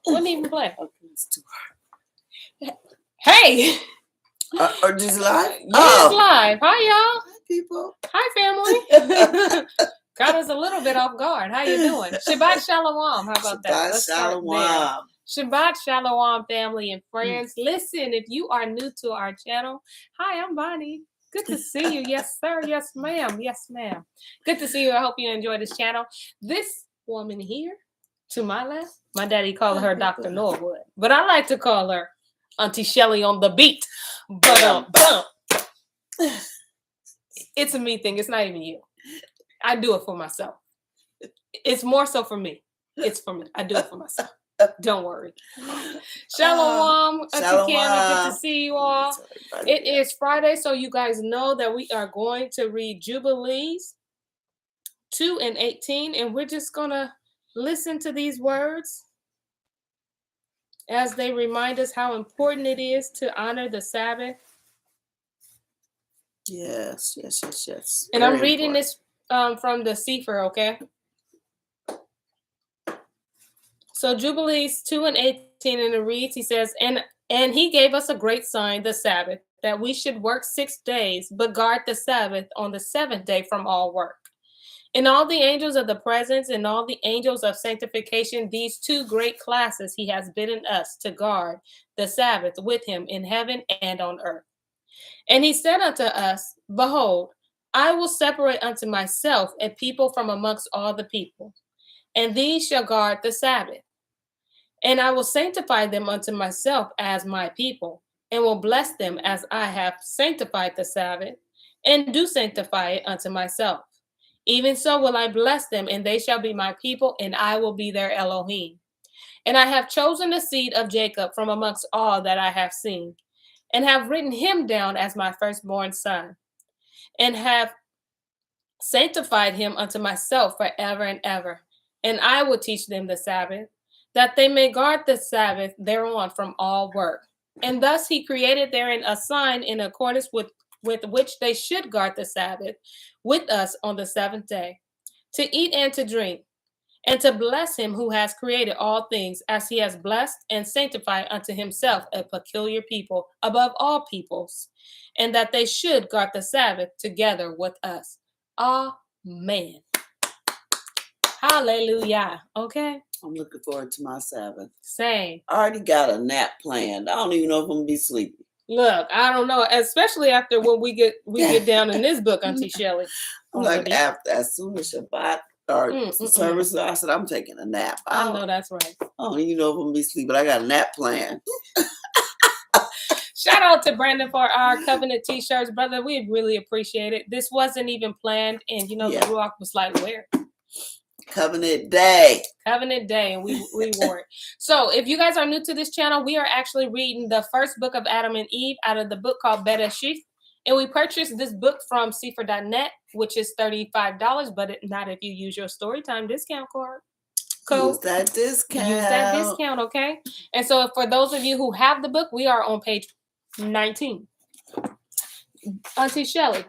Wouldn't even play. Okay, it's too hard. Hey! Or just live? Yeah, it's live. Hi, y'all. Hi, people. Hi, family. Got us a little bit off guard. How you doing? Shabbat Shalom. How about that? Let's start there. Shabbat Shalom, family and friends. Listen, if you are new to our channel, hi, I'm Bonnie. Good to see you. Yes, sir. Yes, ma'am. Yes, ma'am. Good to see you. I hope you enjoy this channel. This woman here, to my left, my daddy called her Dr. Norwood, but I like to call her Auntie Shelly on the beat. But it's a me thing. It's not even you. I do it for myself. It's more so for me. It's for me. I do it for myself. Don't worry. Shalom. Auntie Candy, good to see you all. It is Friday, so you guys know that we are going to read Jubilees 2 and 18, and we're just going to listen to these words as they remind us how important it is to honor the Sabbath. Yes. And I'm reading this from the Sefer, okay? So Jubilees 2 and 18, and it reads, he says, and he gave us a great sign, the Sabbath, that we should work 6 days, but guard the Sabbath on the 7th day from all work. And all the angels of the presence and all the angels of sanctification, these two great classes he has bidden us to guard the Sabbath with him in heaven and on earth. And he said unto us, behold, I will separate unto myself a people from amongst all the people, and these shall guard the Sabbath. And I will sanctify them unto myself as my people, and will bless them as I have sanctified the Sabbath, and do sanctify it unto myself. Even so will I bless them, and they shall be my people, and I will be their Elohim. And I have chosen the seed of Jacob from amongst all that I have seen, and have written him down as my firstborn son, and have sanctified him unto myself forever and ever. And I will teach them the Sabbath, that they may guard the Sabbath thereon from all work. And thus he created therein a sign in accordance with which they should guard the Sabbath with us on the 7th day, to eat and to drink, and to bless him who has created all things, as he has blessed and sanctified unto himself a peculiar people above all peoples, and that they should guard the Sabbath together with us. Amen. Hallelujah. Okay. I'm looking forward to my Sabbath. Same. I already got a nap planned. I don't even know if I'm gonna be sleepy. Look, I don't know, especially after when we get down in this book, Auntie Shelley. I'm like, as soon as Shabbat or service, I said I'm taking a nap. I know that's right. I don't even know if I'm gonna be sleepy, but I got a nap planned. Shout out to Brandon for our covenant t-shirts, brother. We really appreciate it. This wasn't even planned, and the Ruach was like, where? Covenant Day, and we wore it. So if you guys are new to this channel, we are actually reading the first book of Adam and Eve out of the book called Bere'shiyth, and we purchased this book from Sefer.net, which is $35, but not if you use your Storytime discount code. Use that discount, okay? And so for those of you who have the book, we are on page 19. Auntie Shelley,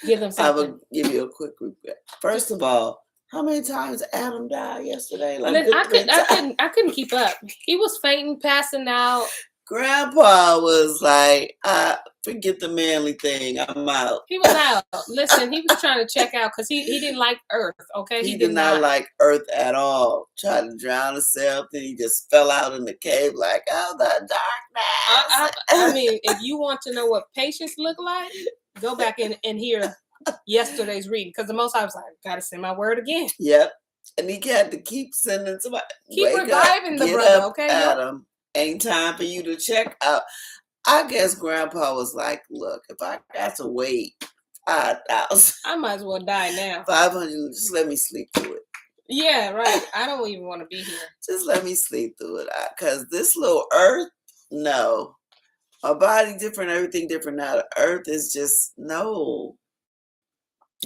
give them something. I will give you a quick recap. First of all, how many times Adam died yesterday? I couldn't keep up. He was fainting, passing out. Grandpa was like, forget the manly thing. I'm out. He was out. Listen, he was trying to check out because he didn't like Earth, okay? He did not like Earth at all. Tried to drown himself, and he just fell out in the cave like, oh, the darkness. I mean, if you want to know what patience look like, go back and hear yesterday's reading, because the Most High was like, gotta send my word again. Yep. And he had to keep sending somebody. Keep reviving the brother, okay? Adam. Ain't time for you to check out. I guess Grandpa was like, look, if I got to wait 5,000, I might as well die now. 500, just let me sleep through it. Yeah, right. I don't even want to be here. Just let me sleep through it. Because this little Earth, no. Our body different, everything different now. The Earth is just no.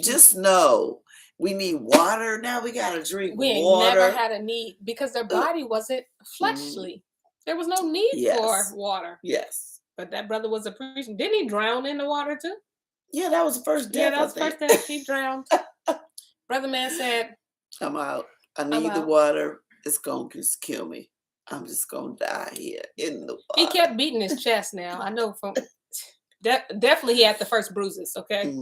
Just no. We need water. Now we got to drink water. We ain't never had a need because their body wasn't fleshly. There was no need for water. Yes. But that brother was a priest. Didn't he drown in the water too? Yeah, that was the first death. Yeah, that was the first death. He drowned. Brother man said, I'm out. I need the water. it's gonna just kill me. I'm just gonna die here in the He water. kept beating his chest now. I know from definitely he had the first bruises, okay?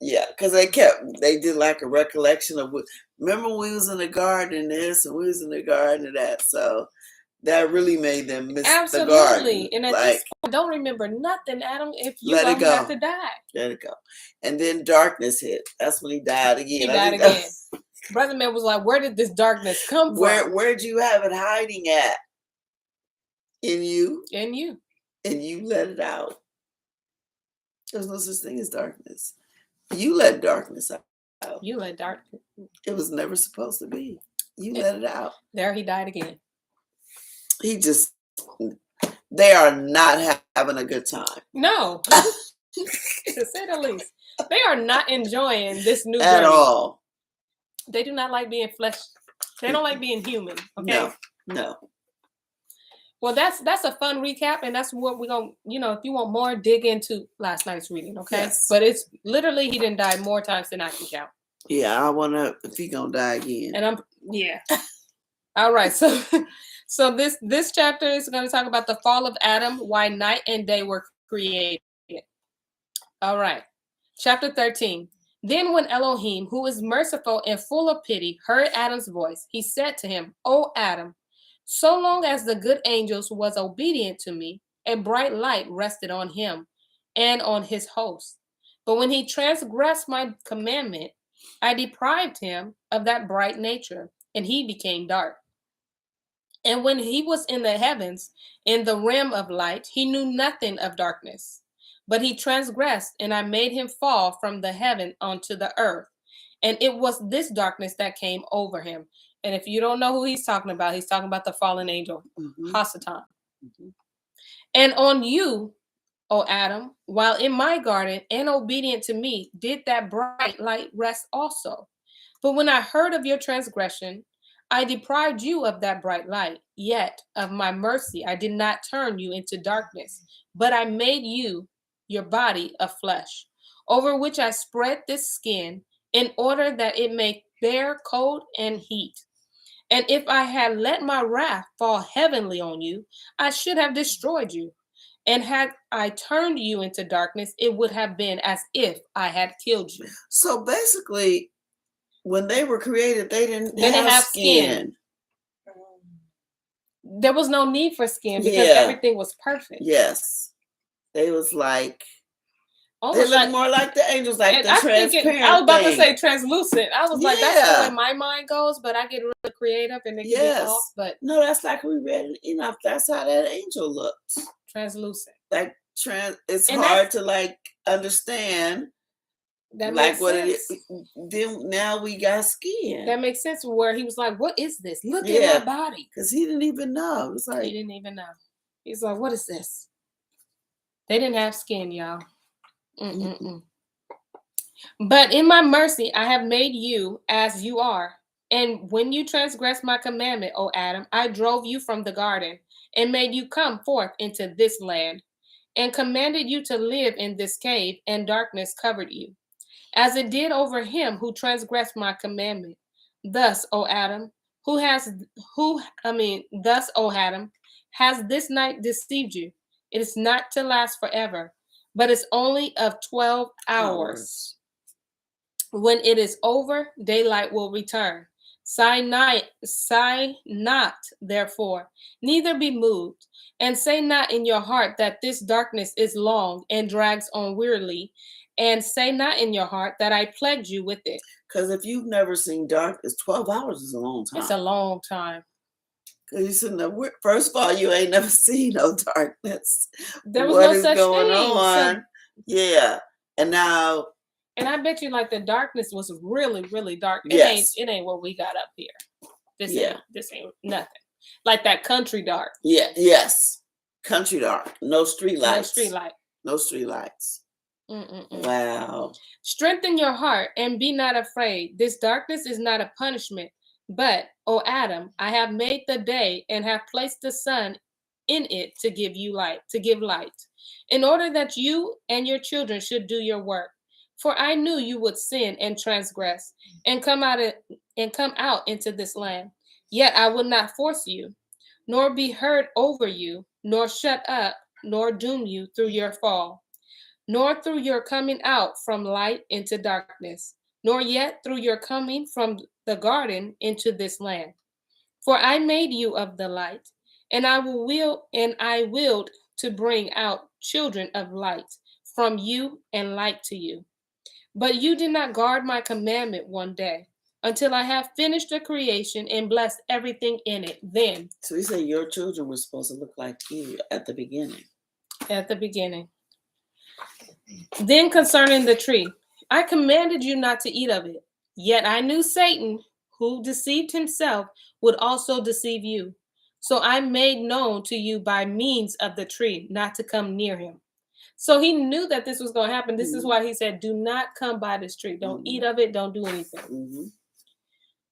Yeah, because they did like a recollection of remember when we was in the garden and this and we was in the garden and that. So that really made them miss the garden. Absolutely. And at this Like, point, don't remember nothing, Adam, if you let it gonna have go. to die. Let it go. And then darkness hit. That's when he died again. He I died think that again. Brother man was like, where did this darkness come from? where'd you have it hiding at? In you. In you. And you let it out. There's no such thing as darkness. You let darkness out. You let darkness. It was never supposed to be. You let it out. There he died again. They are not having a good time. No. To say the least. They are not enjoying this new at journey. all. They do not like being flesh. They don't like being human. Okay. No. Well, that's a fun recap, and that's what we're gonna, if you want more, dig into last night's reading, okay? Yes. But it's literally he didn't die more times than I can count. Yeah, I wonder if he gonna die again. And all right, so this chapter is going to talk about the fall of Adam, why night and day were created. All right, chapter 13. Then when Elohim, who is merciful and full of pity, heard Adam's voice, he said to him, "O Adam, so long as the good angels was obedient to me, a bright light rested on him and on his host. But when he transgressed my commandment, I deprived him of that bright nature, and he became dark. And when he was in the heavens, in the realm of light, he knew nothing of darkness. But he transgressed, and I made him fall from the heaven onto the earth. And it was this darkness that came over him." And if you don't know who he's talking about the fallen angel, Hasatan. "And on you, O Adam, while in my garden and obedient to me, did that bright light rest also. But when I heard of your transgression, I deprived you of that bright light. Yet of my mercy, I did not turn you into darkness, but I made you your body of flesh, over which I spread this skin, in order that it may bear cold and heat. And if I had let my wrath fall heavily on you, I should have destroyed you. And had I turned you into darkness, it would have been as if I had killed you." So basically, when they were created, they didn't have skin. There was no need for skin because everything was perfect. Yes. They was like, almost they look more like the angels, like the transparent I was about thing. to say translucent. I was like, that's the way my mind goes, but I get really creative and it can be off. But no, that's like we read in Enoch. That's how that angel looked. Translucent. Like it's hard to like understand. That like makes what sense. it is. Then now we got skin. That makes sense. Where he was like, "What is this? Look at my body," because he didn't even know. It's like he didn't even know. He's like, "What is this?" They didn't have skin, y'all. But in my mercy, I have made you as you are. And when you transgressed my commandment, O Adam, I drove you from the garden and made you come forth into this land and commanded you to live in this cave, and darkness covered you, as it did over him who transgressed my commandment. Thus, O Adam, thus, O Adam, has this night deceived you. It is not to last forever, but it's only of 12 hours. When it is over, daylight will return. Sigh not, therefore, neither be moved, and say not in your heart that this darkness is long and drags on wearily, and say not in your heart that I plagued you with it. Because if you've never seen darkness, 12 hours is a long time. It's a long time. Because you said, first of all, you ain't never seen no darkness. There was no such thing. On? Yeah. And now. And I bet you like the darkness was really, really dark. It ain't what we got up here. This ain't nothing. Like that country dark. Yeah, yes. Country dark. No street lights. No street lights. Wow. Strengthen your heart and be not afraid. This darkness is not a punishment. But, O Adam, I have made the day and have placed the sun in it to give light, in order that you and your children should do your work. For I knew you would sin and transgress and come out into this land. Yet I will not force you, nor be heard over you, nor shut up, nor doom you through your fall, nor through your coming out from light into darkness, nor yet through your coming from the garden into this land. For I made you of the light, and I willed to bring out children of light from you and light to you. But you did not guard my commandment one day, until I have finished the creation and blessed everything in it. Then, So he said your children were supposed to look like you at the beginning. at the beginning. Then concerning the tree, I commanded you not to eat of it. Yet I knew Satan, who deceived himself, would also deceive you. So I made known to you by means of the tree not to come near him. So he knew that this was going to happen. This is Mhm. why he said, do not come by this tree. Don't eat Mhm. of it. Don't do anything. Mhm.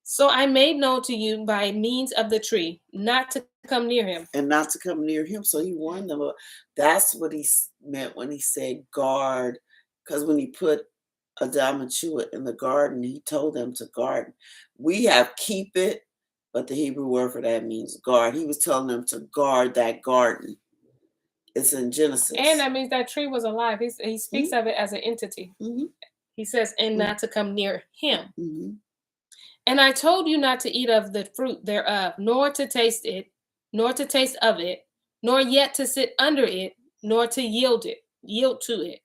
So I made known to you by means of the tree not to come near him. And not to come near him. So he warned them. That's what he meant when he said guard. Because when he put Adam and Chua in the garden, he told them to guard. We have keep it, but the Hebrew word for that means guard. He was telling them to guard that garden. It's in Genesis. And that means that tree was alive. He speaks Mhm. of it as an entity. Mhm. He says, and Mhm. not to come near him. Mhm. And I told you not to eat of the fruit thereof, nor to taste it, nor to taste of it, nor yet to sit under it, nor to yield to it.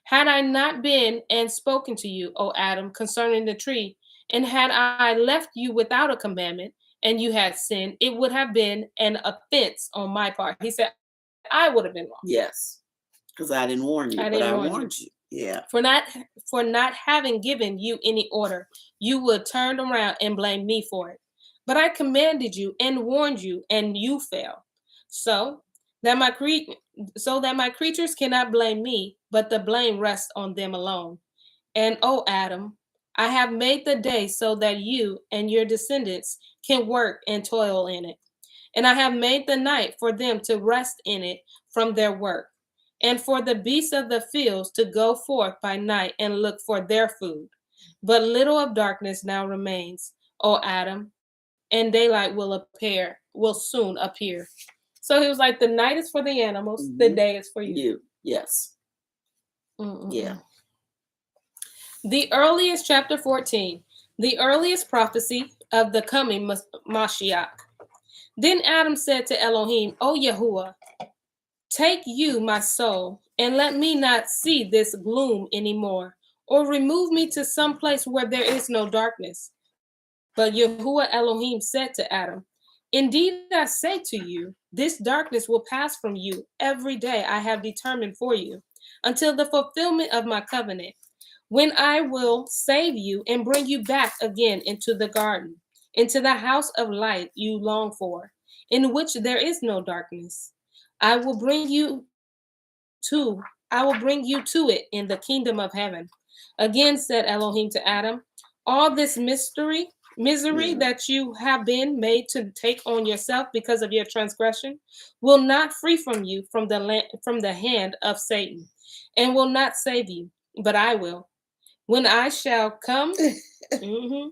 Had I not been and spoken to you, O Adam, concerning the tree, and had I left you without a commandment, and you had sinned, it would have been an offense on my part. He said, I would have been wrong. Yes. Because I didn't warn I you, didn't but I warn you. warned you. Yeah. For not having given you any order, you would turn around and blame me for it. But I commanded you and warned you, and you fell. So that my creatures cannot blame me, but the blame rests on them alone. And O Adam, I have made the day so that you and your descendants can work and toil in it. And I have made the night for them to rest in it from their work, and for the beasts of the fields to go forth by night and look for their food. But little of darkness now remains, O Adam, and daylight will soon appear. So he was like, the night is for the animals, the Mhm. day is for you. You. Yes. Yeah. Mm-mm-mm. The earliest, chapter 14, the earliest prophecy of the coming Mashiach. Then Adam said to Elohim, O Yahuwah, take you my soul, and let me not see this gloom anymore, or remove me to some place where there is no darkness. But Yahuwah Elohim said to Adam, indeed I say to you, this darkness will pass from you every day I have determined for you, until the fulfillment of my covenant, when I will save you and bring you back again into the garden, into the house of light you long for, in which there is no darkness. I will bring you I will bring you to it in the kingdom of heaven. Again said Elohim to Adam, all this misery Yeah. that you have been made to take on yourself because of your transgression will not free from you from the hand of Satan, and will not save you, but I will. When I shall come, mhm,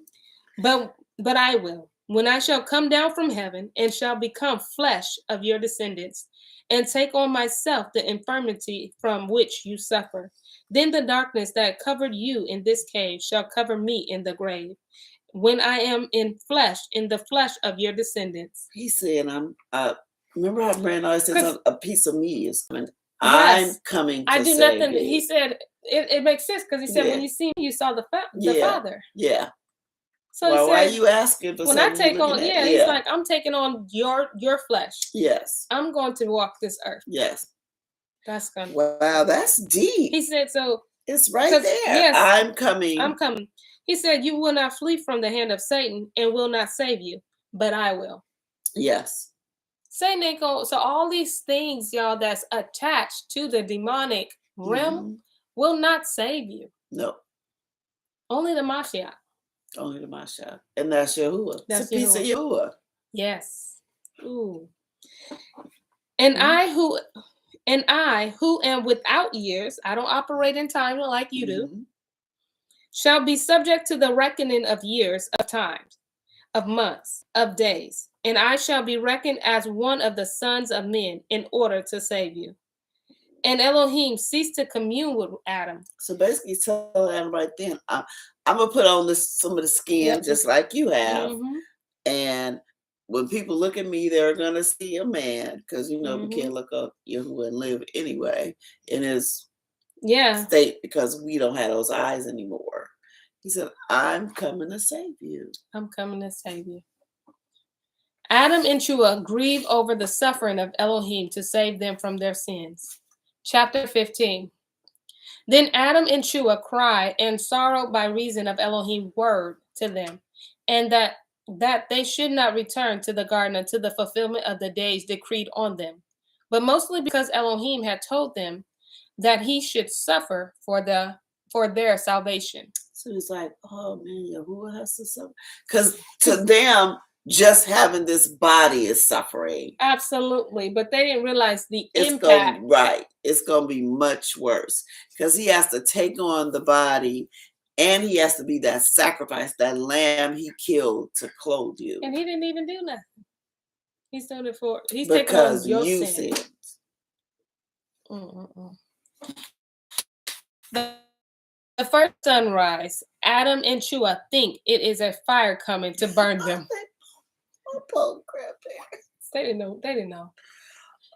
but I will. When I shall come down from heaven and shall become flesh of your descendants, and take on myself the infirmity from which you suffer, then the darkness that covered you in this cave shall cover me in the grave. When I am in the flesh of your descendants. He said, remember how Brandon always says Because a piece of me is coming. I'm yes, coming I to do save nothing. you. He said it makes sense because he said when Yeah. you see me, you saw the Yeah. Father. Yeah. So he Well, why are said, you asking for when I something you're take looking on, at? yeah, he's Yeah. like, I'm taking on your flesh. Yes. I'm going to walk this earth. Yes. That's gonna. Wow, that's deep. He said so. It's right Because there. yes, I'm coming. I'm coming. He said, you will not flee from the hand of Satan and will not save you, but I will. Yes. Satan ain't going. So all these things, y'all, that's attached to the demonic realm will not save you. No. Only the Mashiach. Only the Mashiach. And that's Yahuwah. That's It's a piece of Yahuwah. Yes. Ooh. And I who am without years, I don't operate in time like you do, shall be subject to the reckoning of years of times. of months, of days, and I shall be reckoned as one of the sons of men in order to save you. And Elohim ceased to commune with Adam. So basically, tell Adam right then, I'm gonna put on some of the skin Yep. just like you have, Mm-hmm. and when people look at me, they're gonna see a man because we Mm-hmm. can't look up Yahuwah and live anyway in his Yeah. state because we don't have those eyes anymore. He said, "I'm coming to save you." I'm coming to save you. Adam and Chua grieve over the suffering of Elohim to save them from their sins. Chapter 15. Then Adam and Chua cried and sorrowed by reason of Elohim's word to them, and that they should not return to the garden until the fulfillment of the days decreed on them, but mostly because Elohim had told them that he should suffer for their salvation. So it's like, oh man, Yahuwah has to suffer. Because to them, just having this body is suffering. Absolutely, but they didn't realize the It's impact. it's gonna be much worse. Because he has to take on the body and he has to be that sacrifice, that lamb he killed to clothe you. And he didn't even do nothing. He's doing it he's taking because on your you sin. sinned. The first sunrise, Adam and Chua think it is a fire coming to burn them. Oh, grandparents. They didn't know.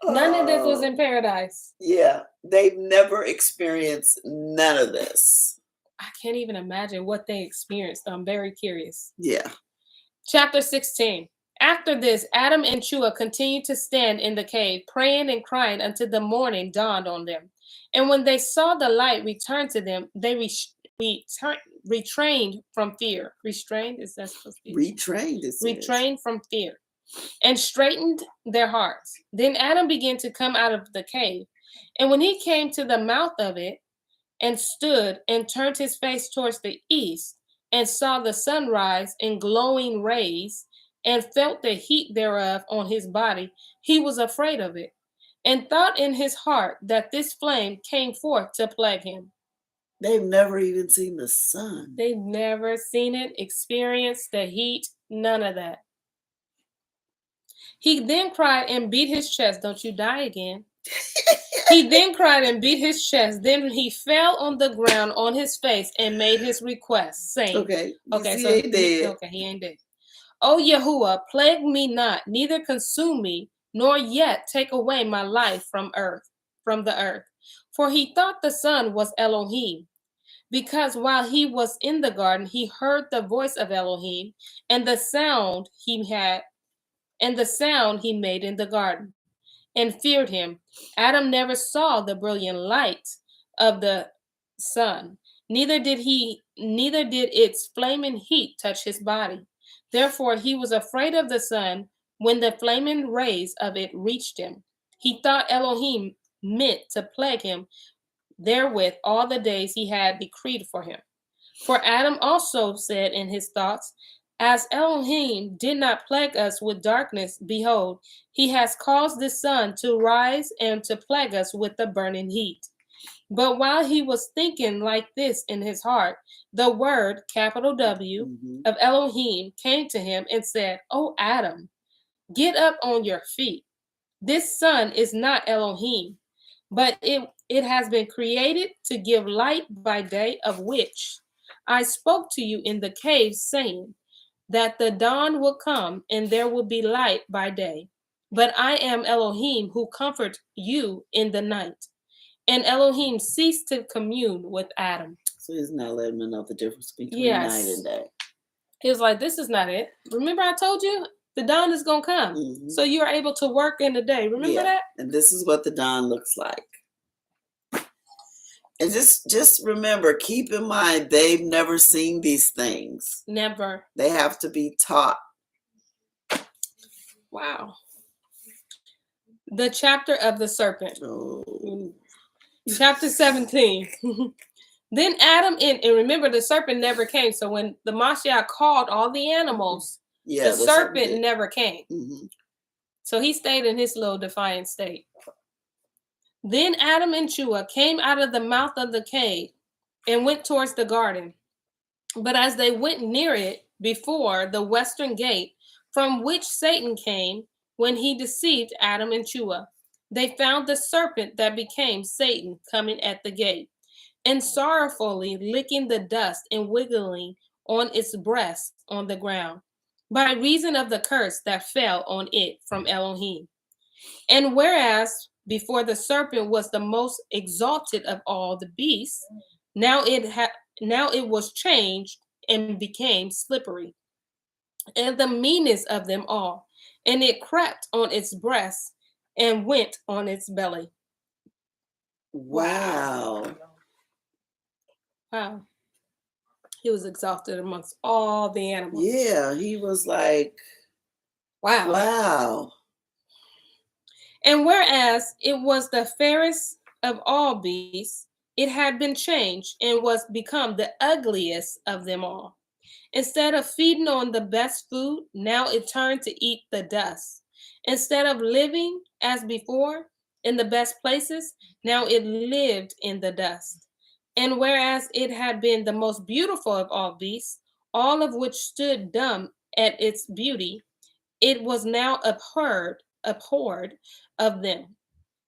None of this was in paradise. Yeah, they've never experienced none of this. I can't even imagine what they experienced. I'm very curious. Yeah. Chapter 16. After this, Adam and Chua continued to stand in the cave, praying and crying until the morning dawned on them. And when they saw the light return to them, they retrained from fear. Restrained? Is that supposed to be? Retrained, it says. Retrained from fear. And straightened their hearts. Then Adam began to come out of the cave. And when he came to the mouth of it, and stood and turned his face towards the east, and saw the sunrise in glowing rays, and felt the heat thereof on his body, he was afraid of it, and thought in his heart that this flame came forth to plague him. They've never even seen the sun. They've never seen it, experienced the heat, none of that. He then cried and beat his chest. Don't you die again. He then cried and beat his chest. Then he fell on the ground on his face and made his request, saying, Okay, so he ain't dead. Okay, he ain't dead. O Yahuwah, plague me not, neither consume me, nor yet take away my life from the earth. For he thought the sun was Elohim, because while he was in the garden, he heard the voice of Elohim, and the sound he made in the garden, and feared him. Adam never saw the brilliant light of the sun, neither did its flaming heat touch his body. Therefore he was afraid of the sun when the flaming rays of it reached him. He thought Elohim meant to plague him therewith all the days he had decreed for him. For Adam also said in his thoughts, as Elohim did not plague us with darkness, behold, he has caused the sun to rise and to plague us with the burning heat. But while he was thinking like this in his heart, the word, capital W, of Elohim came to him and said, O Adam, get up on your feet. This sun is not Elohim, but it has been created to give light by day, of which I spoke to you in the cave, saying that the dawn will come and there will be light by day. But I am Elohim who comforts you in the night. And Elohim ceased to commune with Adam. So he's not letting him know the difference between night and day. He was like, this is not it. Remember I told you the dawn is going to come. So you're able to work in the day. Remember that? And this is what the dawn looks like. And just remember, keep in mind, they've never seen these things. Never. They have to be taught. Wow. The chapter of the serpent. Chapter 17. Then Adam and remember the serpent never came. So when the Mashiach called all the animals, the serpent never came. So he stayed in his little defiant state. Then Adam and Chua came out of the mouth of the cave and went towards the garden. But as they went near it, before the western gate from which Satan came when he deceived Adam and Chua. They found the serpent that became Satan coming at the gate and sorrowfully licking the dust and wiggling on its breast on the ground, by reason of the curse that fell on it from Elohim. And whereas before the serpent was the most exalted of all the beasts, now it was changed and became slippery, and the meanest of them all, and it crept on its breast and went on its belly. Wow. Wow. He was exalted amongst all the animals. Yeah, he was like, Wow. wow. And whereas it was the fairest of all beasts, it had been changed and was become the ugliest of them all. Instead of feeding on the best food, now it turned to eat the dust. Instead of living as before in the best places, now it lived in the dust. And whereas it had been the most beautiful of all beasts, all of which stood dumb at its beauty, it was now abhorred of them.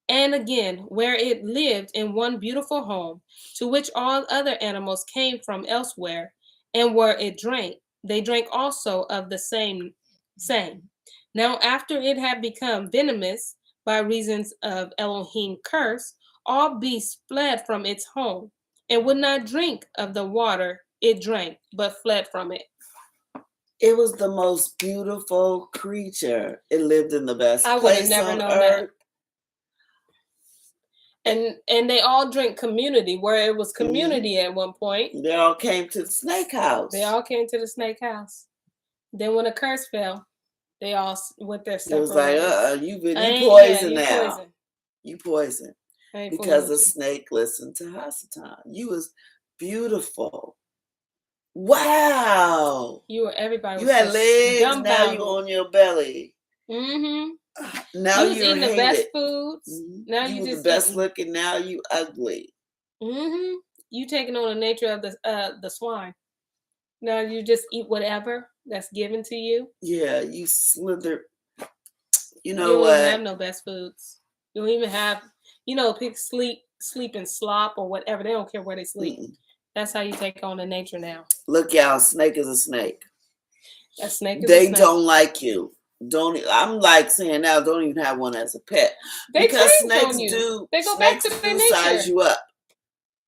And again, where it lived in one beautiful home, to which all other animals came from elsewhere, and where it drank, they drank also of the same. Now after it had become venomous by reasons of Elohim curse, all beasts fled from its home, and would not drink of the water it drank, but fled from it. It was the most beautiful creature. It lived in the best I would have place never on known earth. that. And they all drink community, where it was community at one point. They all came to the snake house. They all came to the snake house. Then when the curse fell, they all went their It separate was like, ways. you poison You now. poison. You poison. I ain't Because fooling the with you. snake listened to Hasatan. You was beautiful. Wow. You were everybody You was had just legs, now you dumbfounded. on your belly. Mm-hmm. Now You was you're eating the best hated. foods. Now You you were the just best eating. looking, now you ugly. Mm-hmm. You taking on the nature of the swine. Now you just eat whatever that's given to you. Yeah, you slither. You You know don't even what? have no best foods. You don't even have, pigs sleep in slop or whatever. They don't care where they sleep. That's how you take on the nature now. Look, y'all, snake is a snake. A snake is a They snake. don't like you. I'm like saying now, don't even have one as a pet. They Because change snakes on you. do They go back snakes to their do nature. size you up.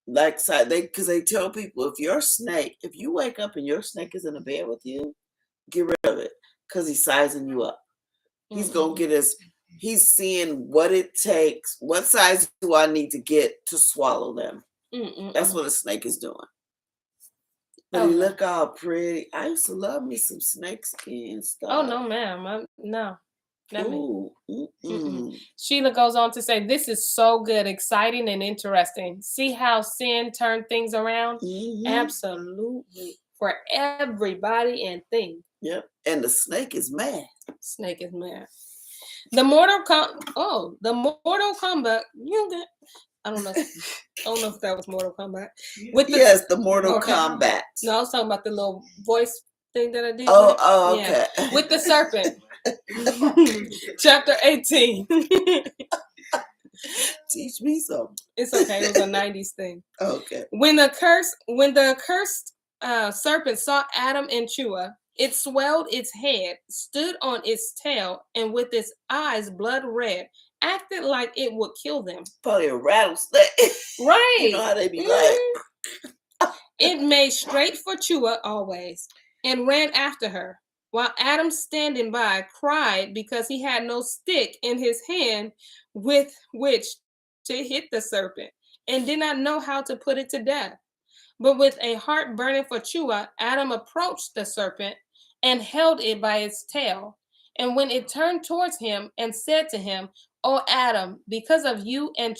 Like because they tell people if you wake up and your snake is in a bed with you, get rid of it. Because he's sizing you up. He's gonna get he's seeing what it takes, what size do I need to get to swallow them. That's what a snake is doing. But he look all pretty. I used to love me some snake skin stuff. Oh no, ma'am. No. Not Ooh, me. Sheila goes on to say, this is so good, exciting, and interesting. See how sin turned things around? Absolutely. For everybody and thing. Yep. And the snake is mad. Snake is mad. The Mortal Kombat. I don't know. I don't know if that was Mortal Kombat. Yes, the Mortal Kombat. No, I was talking about the little voice thing that I did. Oh, okay. Yeah. With the serpent. Chapter 18. Teach me something. It's okay. It was a 90s thing. Okay. When the cursed serpent saw Adam and Chua, it swelled its head, stood on its tail, and with its eyes blood red, acted like it would kill them. Probably a rattlesnake. Right. You know how they be like. It made straight for Chua always and ran after her, while Adam, standing by, cried because he had no stick in his hand with which to hit the serpent and did not know how to put it to death. But with a heart burning for Chua, Adam approached the serpent and held it by its tail. And when it turned towards him and said to him, "O Adam, because of you and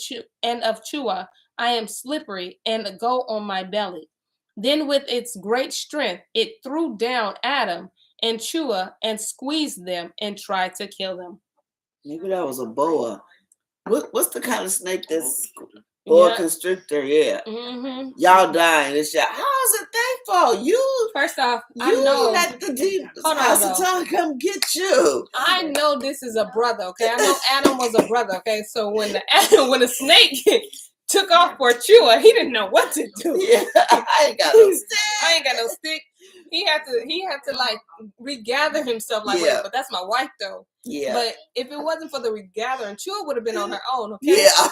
of Chua, I am slippery and go on my belly." Then with its great strength, it threw down Adam and Chua and squeezed them and tried to kill them. Maybe that was a boa. What's the kind of snake that's Boa Yeah. constrictor, yeah. Mhm. Y'all dying and shit. How is it thankful? First off, I You know. let the demons, Hold on though. Hasatan, come get you. I know this is a brother, okay? I know Adam was a brother, okay? So when the when the snake took off for Chua, he didn't know what to do. Yeah, I ain't got no stick. I ain't got no stick. He had to like regather himself. Like, wait, Yeah. but that's my wife though. Yeah. But if it wasn't for the regathering, Chua would have been on her own, okay? Yeah.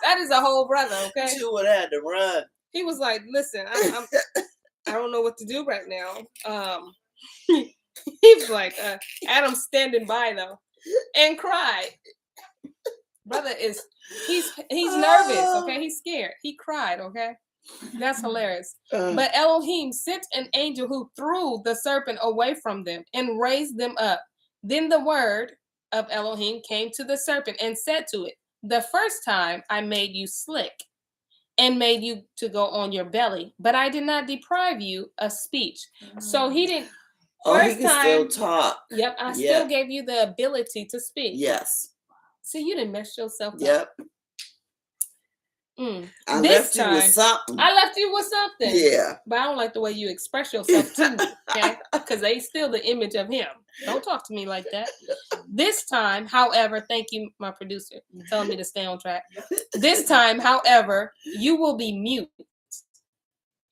That is a whole brother, okay? Chua would have had to run. He was like, listen, I don't know what to do right now. He was like, Adam's standing by though, and cried. Brother he's nervous, okay? He's scared. He cried, okay? That's hilarious. But Elohim sent an angel who threw the serpent away from them and raised them up. Then the word of Elohim came to the serpent and said to it, the first time I made you slick and made you to go on your belly, but I did not deprive you of speech. So he didn't. He can still talk. Yep, I still gave you the ability to speak. Yes. See, you didn't mess yourself up. Yep. I left you with something. I left you with something. Yeah. But I don't like the way you express yourself to me, okay? Because they steal the image of him. Don't talk to me like that. This time, however, thank you, my producer, telling me to stay on track. This time, however, you will be mute.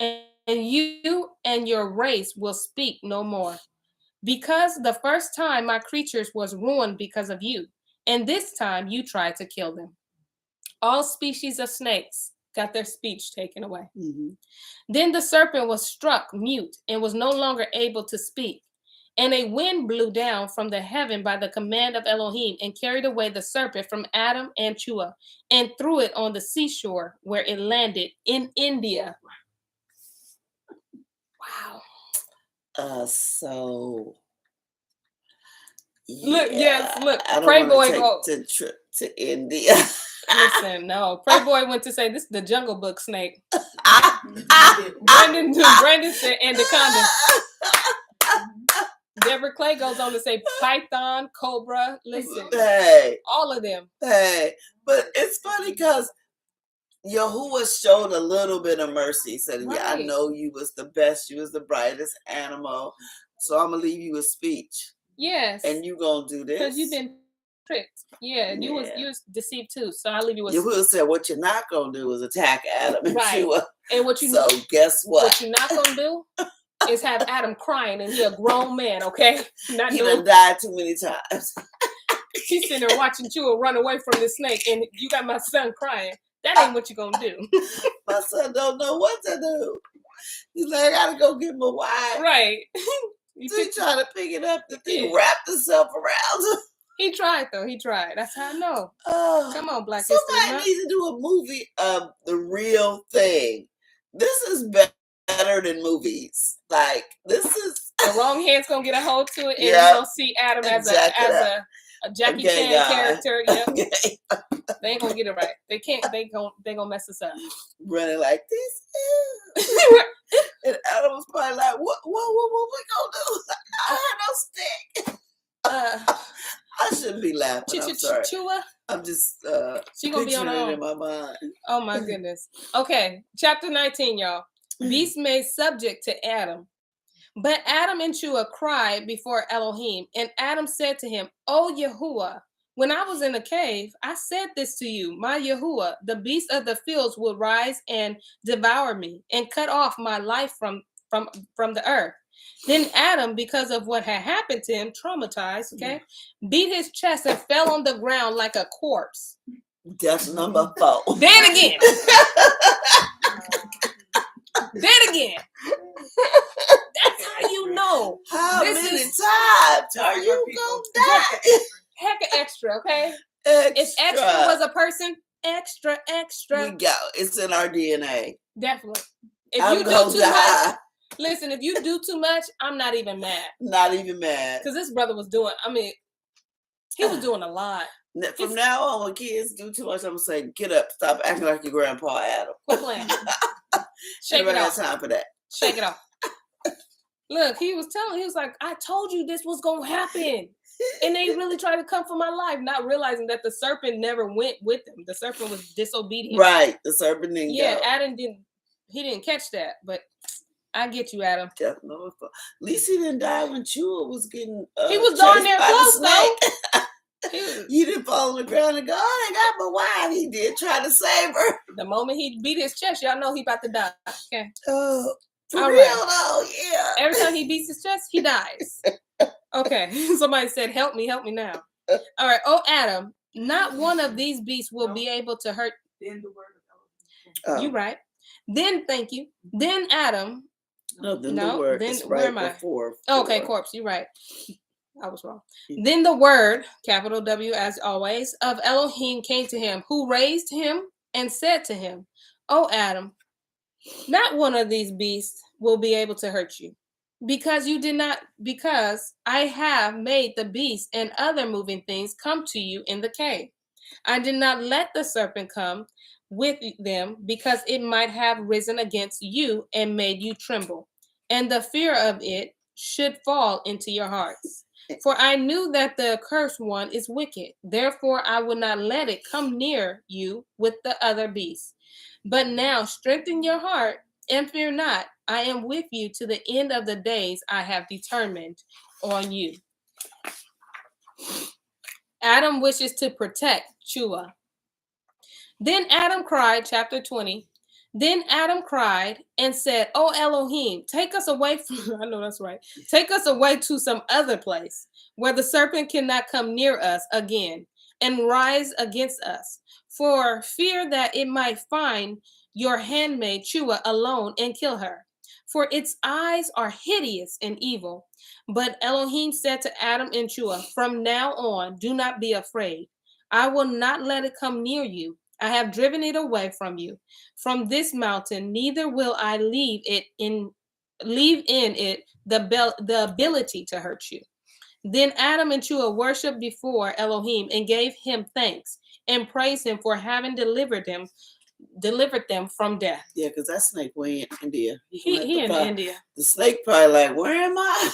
And you and your race will speak no more. Because the first time my creatures was ruined because of you. And this time you tried to kill them. All species of snakes got their speech taken away. Mm-hmm. Then the serpent was struck mute and was no longer able to speak. And a wind blew down from the heaven by the command of Elohim and carried away the serpent from Adam and Chua and threw it on the seashore where it landed in India. Wow. So... Yeah. Look. I don't Pray boy want to take the trip to India. Listen, no. Pray boy went to say this is the Jungle Book snake. Brandon said anaconda. Deborah Clay goes on to say python, cobra. Listen, hey, all of them. Hey, but it's funny because Yahuwah showed a little bit of mercy. He said, right. Yeah, I know you was the best. You was the brightest animal. So I'm going to leave you with speech. Yes. And you going to do this. Because you've been tricked. Yeah, you was deceived too. So I'll leave you with Yahuwah said, what you're not going to do is attack Adam and Chua. And so guess what? What you're not going to do is have Adam crying and he a grown man, okay? He done died too many times. He's sitting there watching Chua run away from the snake and you got my son crying. That ain't what you're going to do. My son don't know what to do. He's like, I got to go get my wife. Right. He's trying to pick it up. The thing wrapped itself around. He tried, though. He tried. That's how I know. Come on, Black History Month. Somebody needs to do a movie of the real thing. This is better than movies. Like, this is... The wrong hand's going to get a hold to it, and you don't see Adam as a Jackie Chan character. Yep. Okay. They ain't going to get it right. They can't. They gonna mess us up. Running like this. And Adam was probably like, what we gonna do? I have no stick. I shouldn't be laughing. I'm sorry. I'm just she gonna be on her own in my mind. Oh my goodness. Okay, chapter 19, y'all. Beast made subject to Adam. But Adam and Chua cried before Elohim, and Adam said to him, "O Yahuwah, when I was in the cave, I said this to you, my Yahuwah, the beasts of the fields will rise and devour me and cut off my life from the earth." Then Adam, because of what had happened to him, traumatized, beat his chest and fell on the ground like a corpse. Death number 4. Then again. Then again. That's how you know. How many times are you gonna die? Heck of extra, okay? Extra. If extra was a person, extra. We go. It's in our DNA. Definitely. If you do too much, listen, if you do too much, I'm not even mad. Not even mad. Because this brother was doing, he was doing a lot. From now on, when kids do too much, I'm going to say, get up. Stop acting like your grandpa Adam. Quit playing. Shake it off. Time for that. Shake it off. Look, he was like, I told you this was going to happen. And they really tried to come for my life, not realizing that the serpent never went with them. The serpent was disobedient. Right. The serpent didn't Yeah, go. Adam didn't catch that, but I get you, Adam. Death Noah. At least he didn't die when Chua was getting He was darn chased near by the close, though. snake. He didn't fall on the ground and go, oh, they got my wife. He did try to save her. The moment he beat his chest, y'all know he about to die. Okay. Oh, for All real right. though, yeah. Every time he beats his chest, he dies. Okay. Somebody said, help me now. All right. Oh, Adam, not one of these beasts will be able to hurt. Then the word of You right. Then, thank you. Then Adam. No, then the word then is where right am I? before. Okay, corpse. You're right. I was wrong. Then the word, capital W as always, of Elohim came to him, who raised him and said to him, "O Adam, not one of these beasts will be able to hurt you, because I have made the beasts and other moving things come to you in the cave. I did not let the serpent come with them, because it might have risen against you and made you tremble, and the fear of it should fall into your hearts. For I knew that the accursed one is wicked. Therefore I would not let it come near you with the other beasts. But now strengthen your heart and fear not. I am with you to the end of the days I have determined on you." Adam wishes to protect Chua. Then Adam cried, chapter 20. Then Adam cried and said, "O Elohim, take us away from," I know that's right, "take us away to some other place where the serpent cannot come near us again and rise against us, for fear that it might find your handmaid Chua alone and kill her. For its eyes are hideous and evil." But Elohim said to Adam and Chua, "From now on, do not be afraid. I will not let it come near you. I have driven it away from you, from this mountain. Neither will I leave in it the ability to hurt you." Then Adam and Chua worshipped before Elohim and gave him thanks and praised him for having delivered them from death. Yeah, because that snake way in India. He in India. The snake probably like, where am I?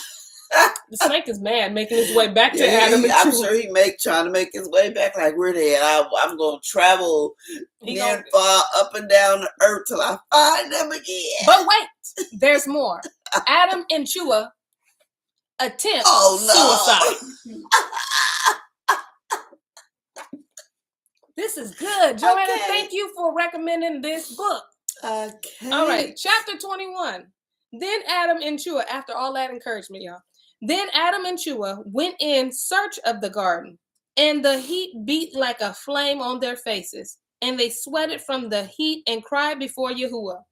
The snake is mad, making his way back to Adam and Chua. I'm sure trying to make his way back. Like, where they at? I'm gonna travel near and far, up and down the earth till I find them again. But wait, there's more. Adam and Chua attempt suicide. This is good. Joanna, thank you for recommending this book. Okay. All right, chapter 21. Then Adam and Chua, after all that encouragement, y'all. Then Adam and Chua went in search of the garden, and the heat beat like a flame on their faces, and they sweated from the heat and cried before Yahuwah.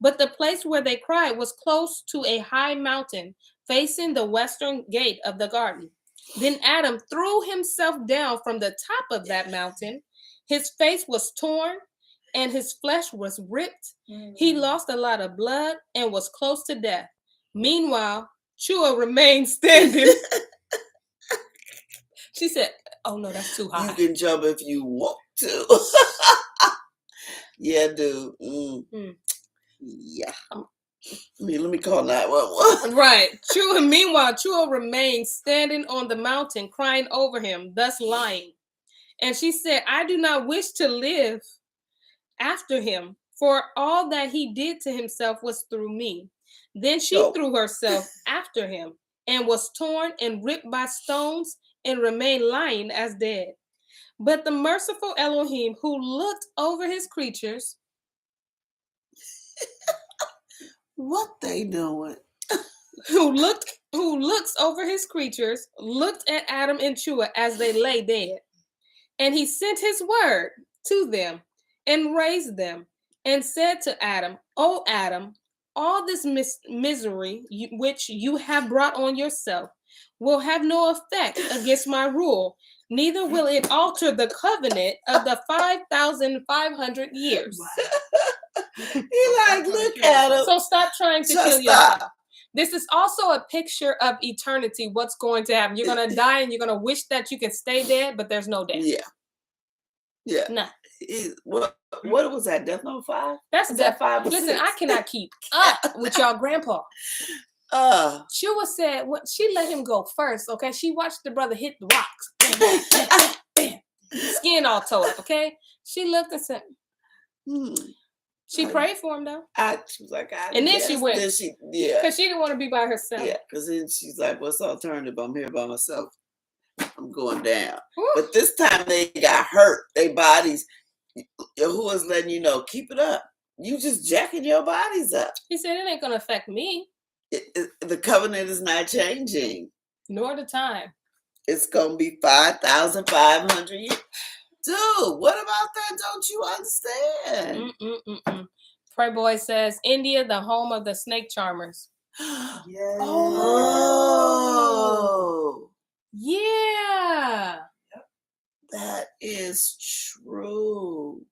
But the place where they cried was close to a high mountain, facing the western gate of the garden. Then Adam threw himself down from the top of that mountain. His face was torn, and his flesh was ripped. He lost a lot of blood and was close to death. Meanwhile, Chua remained standing. She said, "Oh no, that's too high. You can jump if you want to." Yeah, dude. Yeah. Let me call 911. Right. Meanwhile, Chua remained standing on the mountain, crying over him, thus lying. And she said, "I do not wish to live after him, for all that he did to himself was through me." Then she threw herself after him and was torn and ripped by stones and remained lying as dead. But the merciful Elohim, who looked over his creatures, what they doing? who looks over his creatures, looked at Adam and Chua as they lay dead. And he sent his word to them and raised them and said to Adam, "O Adam, all this misery which you have brought on yourself will have no effect against my rule, neither will it alter the covenant of the 5,500 years." He like, look at him. So stop trying to kill yourself. This is also a picture of eternity. What's going to happen? You're going to die and you're going to wish that you can stay dead, but there's no death. Yeah. Nah. What was that? Death Note 5? That's that 5 or Listen, 6? I cannot keep up with y'all grandpa. Shua said what she let him go first, okay? She watched the brother hit the rocks. Bam, bam, bam, bam. Skin all tore up, okay? She looked and said, she prayed for him though. She was like, I and then guess. she went. Then she, yeah. Because she didn't want to be by herself. Yeah, because then she's like, what's the alternative? I'm here by myself. I'm going down. Woo. But this time they got hurt. Their bodies, who was letting you know, keep it up. You just jacking your bodies up. He said, it ain't going to affect me. The covenant is not changing. Nor the time. It's going to be 5,500 years. Dude, what about that? Don't you understand? Pray Boy says, India, the home of the snake charmers. Yes. Oh. Yeah. That is true.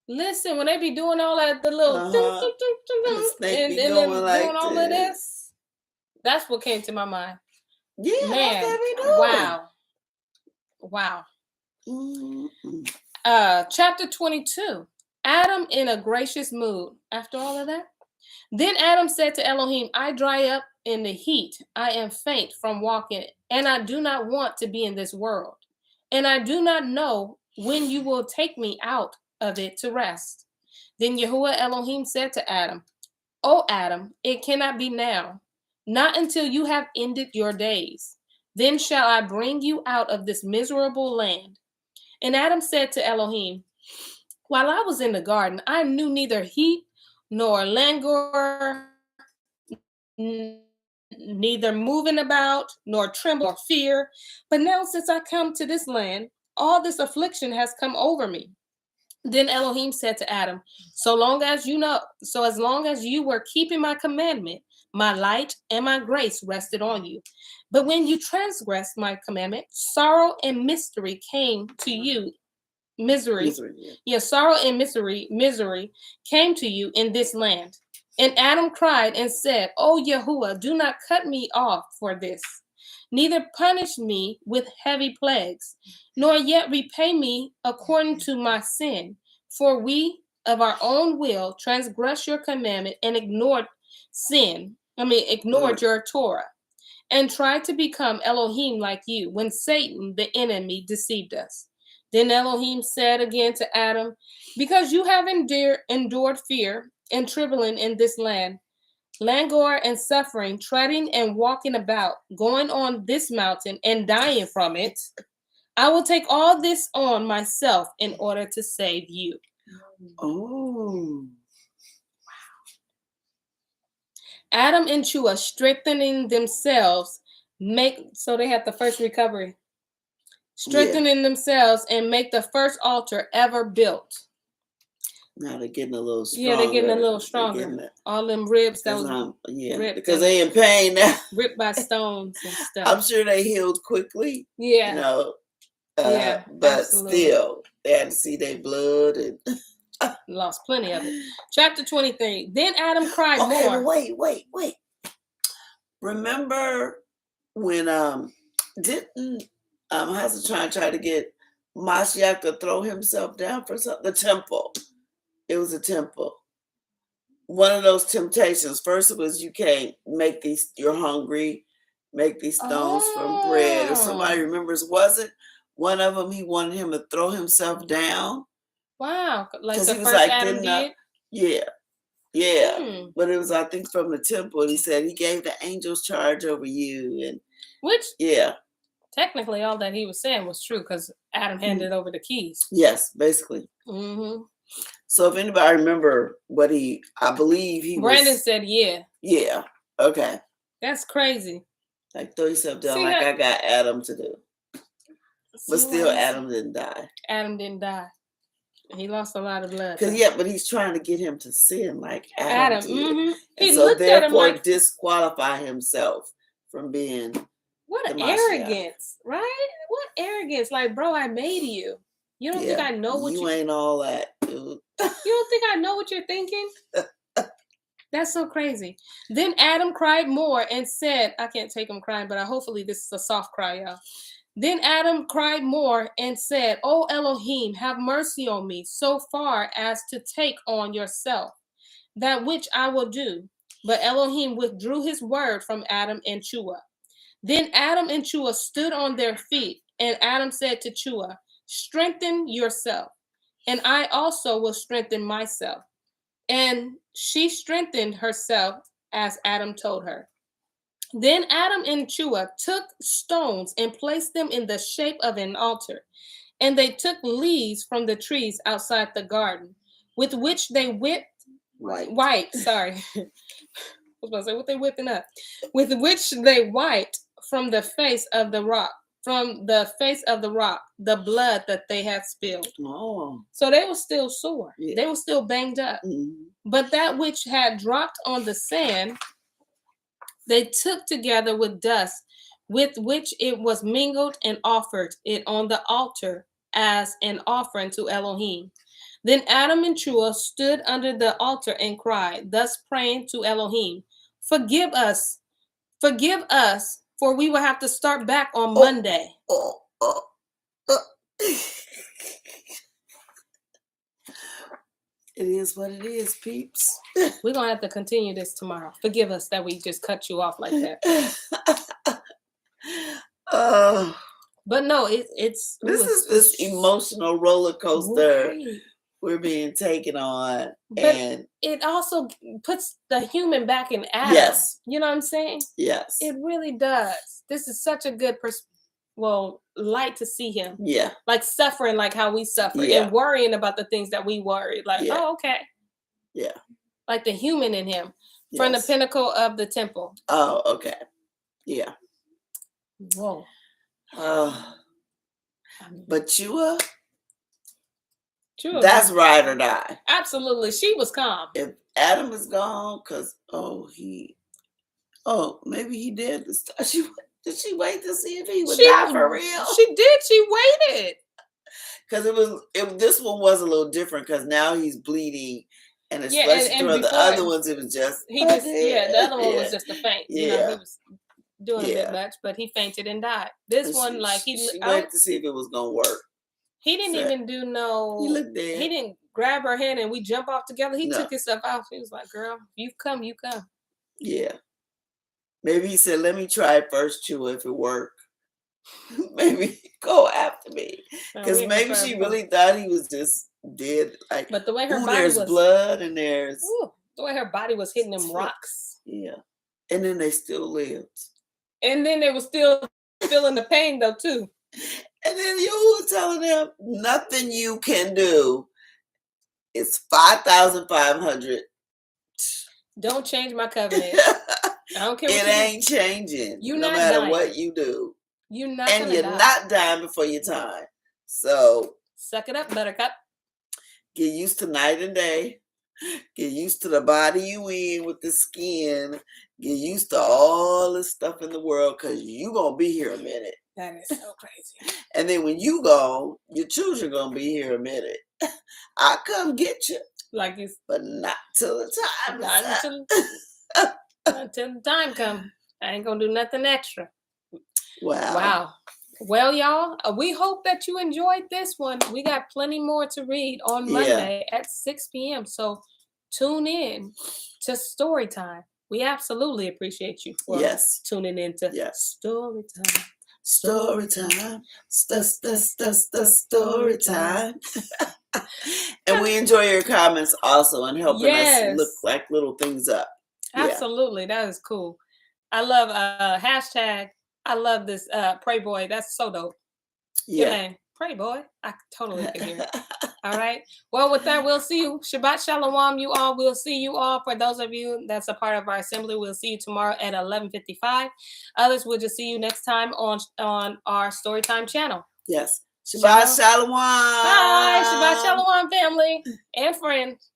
Listen, when they be doing all that, the little The snake and be then going doing like all of this, that's what came to my mind. Yeah, Man, that's what we doing. Wow. Mm-hmm. Chapter 22. Adam in a gracious mood. After all of that, then Adam said to Elohim, I dry up in the heat. I am faint from walking, and I do not want to be in this world. And I do not know when you will take me out of it to rest. Then Yahuwah Elohim said to Adam, O Adam, it cannot be now, not until you have ended your days. Then shall I bring you out of this miserable land. And Adam said to Elohim, while I was in the garden, I knew neither heat nor languor, neither moving about, nor tremble or fear. But now since I come to this land, all this affliction has come over me. Then Elohim said to Adam, so as long as you were keeping my commandment, my light and my grace rested on you. But when you transgressed my commandment, sorrow and mystery came to you. Sorrow and misery came to you in this land. And Adam cried and said, O Yahuwah, do not cut me off for this, neither punish me with heavy plagues, nor yet repay me according to my sin. For we of our own will transgressed your commandment and ignored your Torah, and tried to become Elohim like you, when Satan, the enemy, deceived us. Then Elohim said again to Adam, because you have endured fear and trembling in this land, languor and suffering, treading and walking about, going on this mountain and dying from it, I will take all this on myself in order to save you. Oh. Adam and Chua strengthening themselves, so they had the first recovery. Strengthening themselves and make the first altar ever built. Now they're getting a little stronger. Yeah, they're getting a little stronger. All them ribs that was ripped. Because they in pain now. Ripped by stones and stuff. I'm sure they healed quickly. Yeah. You know. But absolutely. Still, they had to see their blood and lost plenty of it. Chapter 23. Then Adam cried more. Wait. Remember when didn't Hasatan try to get Mashiach to throw himself down for something? The temple. It was a temple. One of those temptations. First it was you can't make these, you're hungry, make these stones from bread. If somebody remembers, wasn't one of them, he wanted him to throw himself down. Wow. Like the first Adam did? Yeah. But it was, I think, from the temple. He said he gave the angels charge over you. And which, yeah. Technically, all that he was saying was true because Adam handed over the keys. Yes, basically. Mm-hmm. So if anybody remember what I believe he Brandon said, yeah. Yeah. Okay. That's crazy. Like throw yourself down I got Adam to do. But still, Adam didn't die. Adam didn't die. He lost a lot of blood. But he's trying to get him to sin like Adam did. Mm-hmm. And so therefore disqualify himself from being. What arrogance, right? What arrogance. Like, bro, I made you. You don't think I know what you ain't all that, dude. You don't think I know what you're thinking? That's so crazy. Then Adam cried more and said, I can't take him crying, but hopefully this is a soft cry, y'all. Then Adam cried more and said, O Elohim, have mercy on me so far as to take on yourself that which I will do. But Elohim withdrew his word from Adam and Chua. Then Adam and Chua stood on their feet, and Adam said to Chua, "Strengthen yourself, and I also will strengthen myself." And she strengthened herself as Adam told her. Then Adam and Chua took stones and placed them in the shape of an altar. And they took leaves from the trees outside the garden, with which they white, sorry. I was about to say what they whipping up. With which they wiped from the face of the rock, the blood that they had spilled. Oh. So they were still sore. Yeah. They were still banged up. Mm-hmm. But that which had dropped on the sand, they took together with dust, with which it was mingled, and offered it on the altar as an offering to Elohim. Then Adam and Chua stood under the altar and cried, thus praying to Elohim, "Forgive us, for we will have to start back on Monday." Oh. It is what it is, peeps. We're going to have to continue this tomorrow. Forgive us that we just cut you off like that. But no, this is this emotional roller coaster right. we're being taken on. But and it also puts the human back in Adam. Yes. You know what I'm saying? Yes. It really does. This is such a good light to see him. Yeah. Like suffering like how we suffer, and worrying about the things that we worry. Like, oh, okay. Yeah. Like the human in him. From the pinnacle of the temple. Oh, okay. Yeah. Whoa. But Chua, that's ride or die. Absolutely. She was calm. If Adam is gone, because maybe he did. Did she wait to see if he would die for real? She did. She waited. Because this one was a little different, because now he's bleeding, and especially and the other ones, it was just the other one was just a faint. You know, he was doing a bit much, but he fainted and died. This one, he waited to see if it was gonna work. He didn't even do no. He looked dead. He didn't grab her hand and we jump off together. He took himself out. He was like, "Girl, you come, you come." Yeah. Maybe he said, "Let me try it first, Chua. If it work, maybe go after me." Because maybe she really thought he was just dead. Like, but the way her body was blood and there's the way her body was hitting them rocks. Yeah, and then they still lived. And then they were still feeling the pain though too. And then you were telling them nothing you can do. It's 5,500. Don't change my covenant. I don't care. It ain't changing. No matter what you do. You're not. And you're not dying before your time. So suck it up, Buttercup. Get used to night and day. Get used to the body you in with the skin. Get used to all this stuff in the world, because you gonna be here a minute. That is so crazy. And then when you go, your children gonna be here a minute. I'll come get you. But not till the time. Not until the time comes. I ain't gonna do nothing extra. Wow. Well, y'all, we hope that you enjoyed this one. We got plenty more to read on Monday at 6 p.m. So tune in to Story Time. We absolutely appreciate you for tuning in to Story Time. Story time. Story time. And we enjoy your comments also, and helping us look like little things up. Absolutely. That is cool. I love hashtag. I love this Pray Boy. That's so dope. Yeah. Pray Boy. I totally can hear it. All right. Well, with that, we'll see you. Shabbat Shalom, you all. We'll see you all. For those of you that's a part of our assembly, we'll see you tomorrow at 11:55. Others, we'll just see you next time on our Storytime channel. Yes. Shabbat Shalom. Bye. Shabbat Shalom, family and friends.